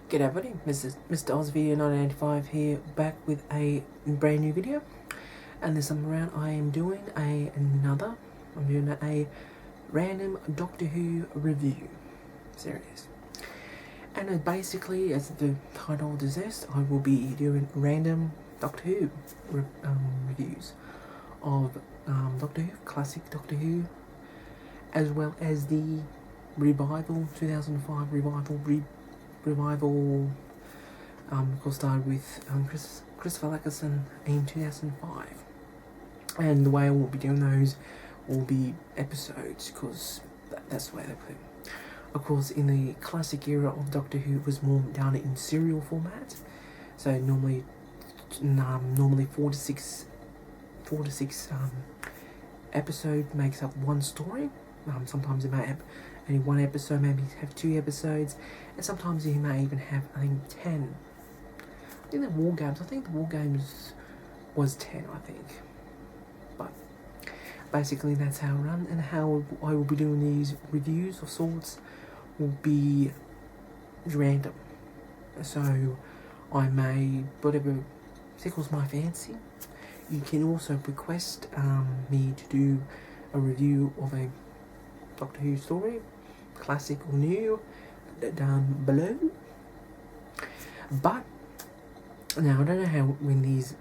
G'day everybody, Mr. Ozv 1985 here, back with a brand new video. And this time around I'm doing a random Doctor Who review series. And basically, as the title suggests, I will be doing random Doctor Who reviews of Doctor Who, classic Doctor Who, as well as the revival, 2005 revival, of course, started with Christopher Eccleston in 2005. And the way I will be doing those will be episodes, because that's the way they put it. Of course, in the classic era of Doctor Who, it was more done in serial format. So normally 4 to 6 episode makes up one story. Sometimes it may have only one episode, maybe have 2 episodes, and sometimes you may even have, I think, 10. I think the War Games was 10, I think. But basically that's how I run, and how I will be doing these reviews of sorts will be random. So I may, whatever tickles my fancy. You can also request me to do a review of a Doctor Who story, classic or new, down below. But now I don't know how when these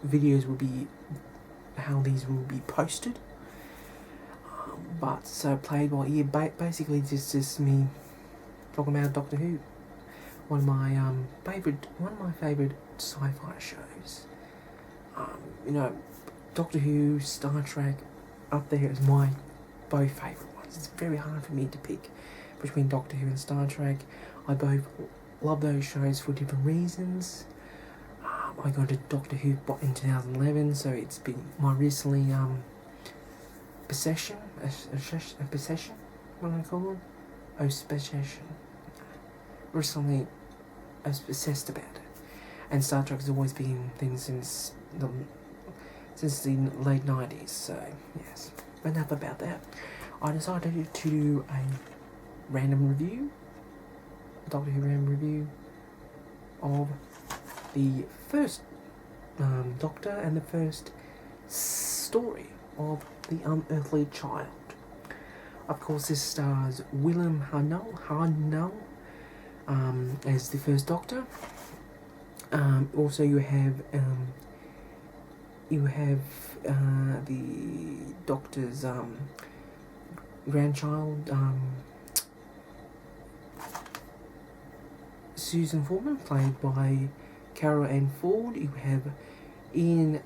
videos will be, how these will be posted. But so played by ear, basically just me talking about Doctor Who, one of my favorite sci-fi shows. Doctor Who, Star Trek, up there is my both favourite ones. It's very hard for me to pick between Doctor Who and Star Trek. I both love those shows for different reasons. I got to Doctor Who in 2011, so it's been my recently possession, what do I call it? Obsession. Recently, I was obsessed about it. And Star Trek has always been things since the late 90s, so yes. Enough about that. I decided to do a random review, Doctor Who random review, of the first Doctor and the first story of the Unearthly Child. Of course, this stars William Hartnell as the first Doctor. Also, you have the Doctor's grandchild, Susan Foreman, played by Carol Ann Ford. You have Ian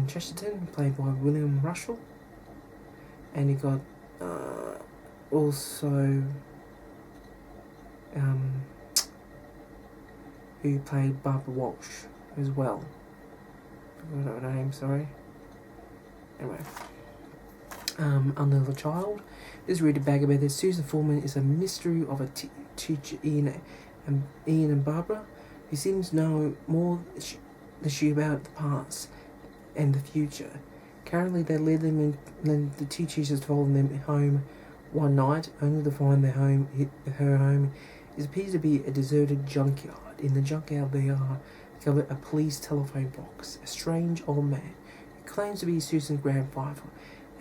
Chesterton, played by William Russell, and you got also who played Barbara Walsh as well. I don't know her name, sorry. Anyway, Another Child. This is really bag about this. Susan Foreman is a mystery of a teacher, Ian and Barbara, who seems to know more than she about the past and the future. Currently, they lead them in, and the two teachers follow them home one night, only to find her home appears to be a deserted junkyard. In the junkyard, they are discovered a police telephone box. A strange old man who claims to be Susan's grandfather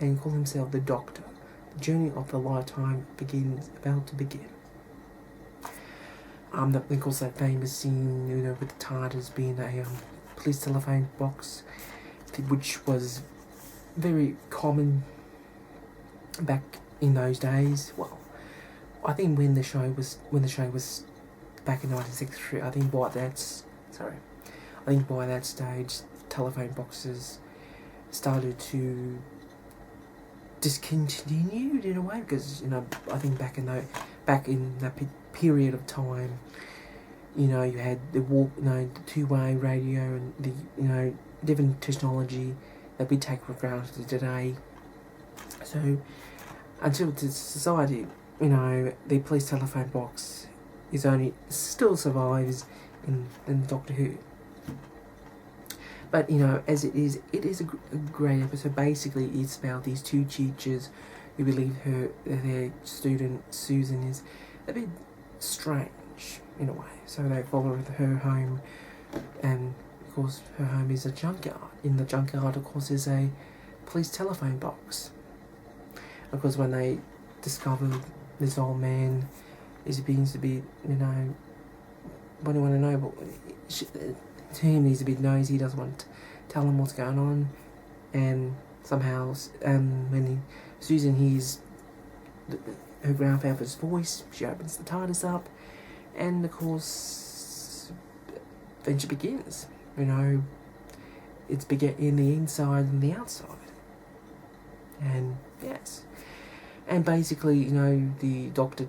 and calls himself the Doctor. The journey of the lifetime about to begin. Of course, that famous scene, with the TARDIS being a police telephone box, which was very common back in those days. Well, I think when the show was back in 1963, I think by that stage, telephone boxes started to discontinue in a way, because I think back in that period of time, you had the two-way radio and the different technology that we take for granted today. So until the society, the police telephone box still survives in Doctor Who. But as it is a great episode. Basically, it's about these two teachers who believe their student Susan is a bit strange in a way. So they follow her home, and of course her home is a junkyard. In the junkyard, of course, is a police telephone box. Of course, when they discover this old man is begins to be, what do you want to know? But to him, he's a bit nosy. He doesn't want to tell him what's going on, and somehow, when Susan hears her grandfather's voice, she opens the TARDIS up, and of course, adventure begins. It's bigger in the inside than the outside, and yes, and basically, the Doctor.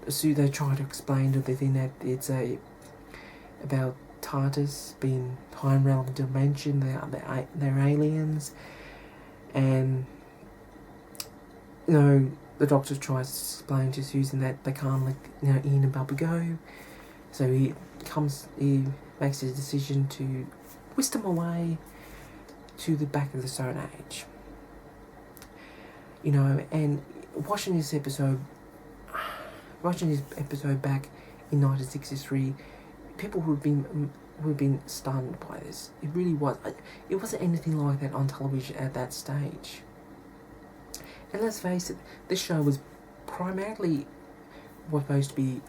They try to explain to the thing that it's about TARDIS being time relevant dimension. They're aliens, and the Doctor tries to explain to Susan that they can't let Ian and Bubba go. So he makes a decision to whisk them away to the back of the Stone Age. And watching this episode back in 1963, people who've been stunned by this. It really was. It wasn't anything like that on television at that stage. And let's face it, this show was primarily supposed to be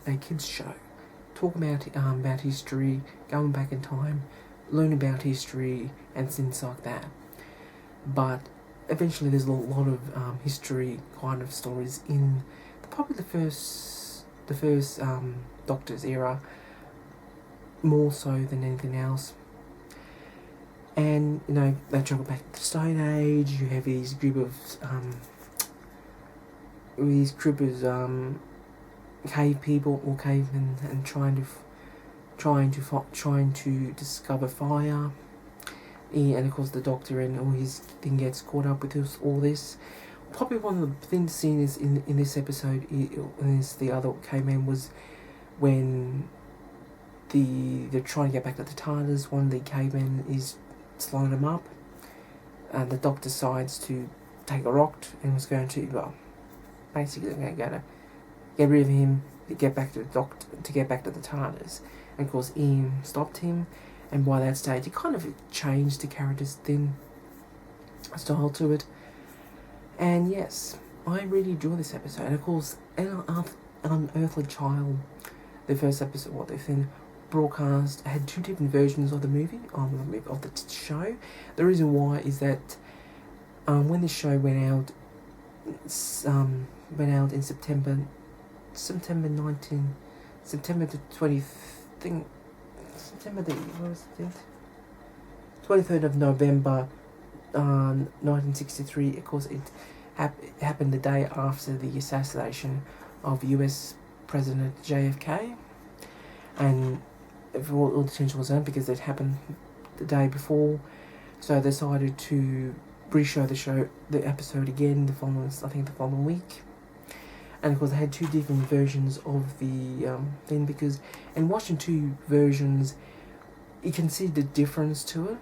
a kids' show. Talk about history, going back in time, learn about history and things like that. But eventually, there's a lot of history kind of stories in probably the first Doctor's era, more so than anything else. And they travel back to the Stone Age. You have these group of cave people or cavemen, and trying to discover fire. And of course, the Doctor and all his thing gets caught up with all this. Probably one of the things seen is in this episode, is the other caveman, was when they're trying to get back to the TARDIS. One of the cavemen is slowing them up, and the Doctor decides to take a rock and was going to, basically going to get rid of him to get back to the Doctor, to get back to the TARDIS. And of course, Ian stopped him, and by that stage, it kind of changed the character's style to it. And yes, I really enjoy this episode. And of course, Unearthly Child, the first episode, what they've been broadcast, had two different versions of the movie, of the show. The reason why is that when the show went out in September the 20th, September the 23rd of November, 1963. Of course, it happened the day after the assassination of US President JFK, and all the attention was on because it happened the day before. So they decided to re-show the episode again the following week. And of course, they had two different versions of the thing, because in watching two versions, you can see the difference to it,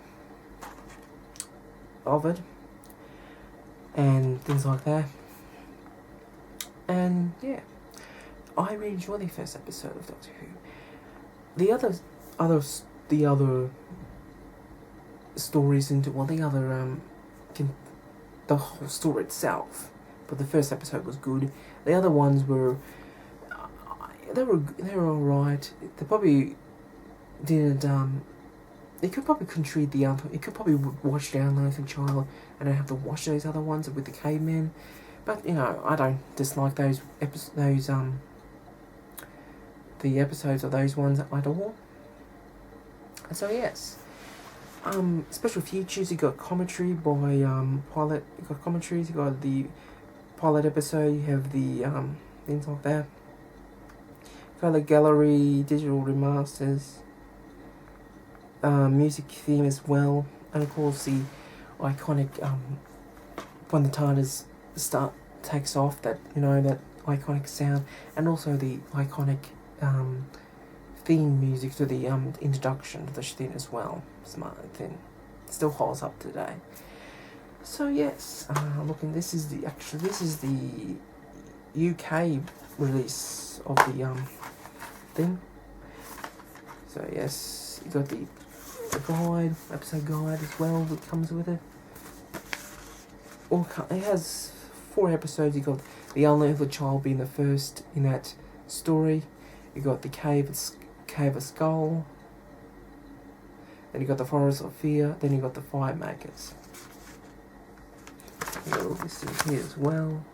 and things like that. And yeah, I really enjoyed the first episode of Doctor Who. The other stories into the whole story itself, but the first episode was good. The other ones were they were alright. They probably didn't it could probably treat the other. It could probably watch down Unearthly Child and don't have to watch those other ones with the cavemen. But I don't dislike the episodes of those ones at all. So yes, special features. You got commentary by pilot. You got commentaries. You got the pilot episode. You have the things like that. Color gallery, digital remasters. Music theme as well, and of course the iconic when the TARDIS takes off, that that iconic sound, and also the iconic theme music to the introduction to the thing as well. Smart thing, still holds up today. So yes, looking, this is the UK release of the thing. So yes, you got the guide, episode guide as well that comes with it. It has 4 episodes. You got the Unearthly child being the first in that story. You got the cave of skull. Then you got the forest of fear. Then you got the fire makers. You got all this in here as well.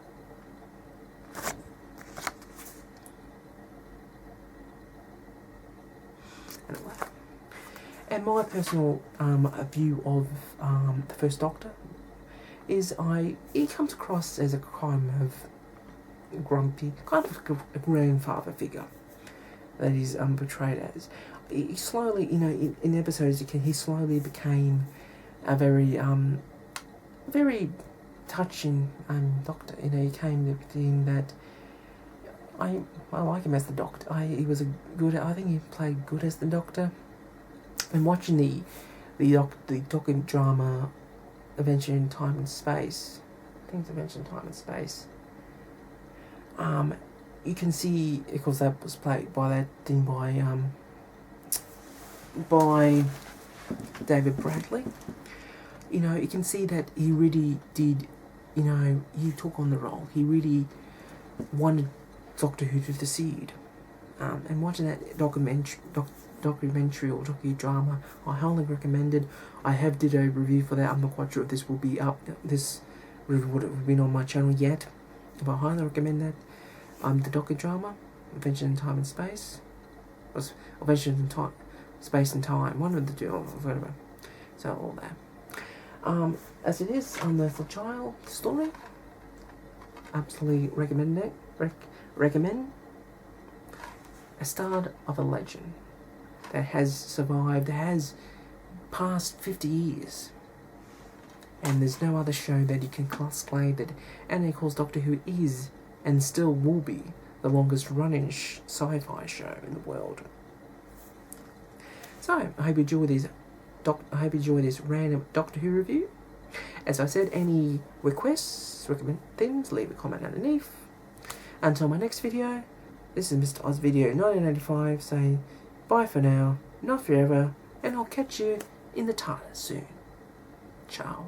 Anyway. And my personal view of the First Doctor is he comes across as a kind of grumpy, kind of a grandfather figure that he's portrayed as. He slowly, in episodes, he slowly became a very, very touching Doctor. He came to being that. I like him as the Doctor. He was I think he played good as the Doctor. And watching the docudrama Adventure in Time and Space, I think it's Adventure in Time and Space. You can see, because that was played by that thing by David Bradley. You can see that he really did. He took on the role. He really wanted Doctor Who to succeed. And watching that documentary or docudrama, I highly recommend it. I have did a review for that. I'm not quite sure if this will be up. This review would have been on my channel yet, but I highly recommend that. The docudrama, Adventure in Time and Space, Adventure in Time, Space and Time. One of the two, whatever. So all that. As it is, Unearthly Child story. Absolutely recommend it. Recommend. A start of a legend that has survived, has passed 50 years. And there's no other show that you can claim that, and of course Doctor Who is, and still will be, the longest running sci-fi show in the world. So, I hope you enjoy this random Doctor Who review. As I said, any requests, recommend things, leave a comment underneath. Until my next video, this is Mr. Oz Video 1985 saying bye for now, not forever, and I'll catch you in the TARDIS soon. Ciao.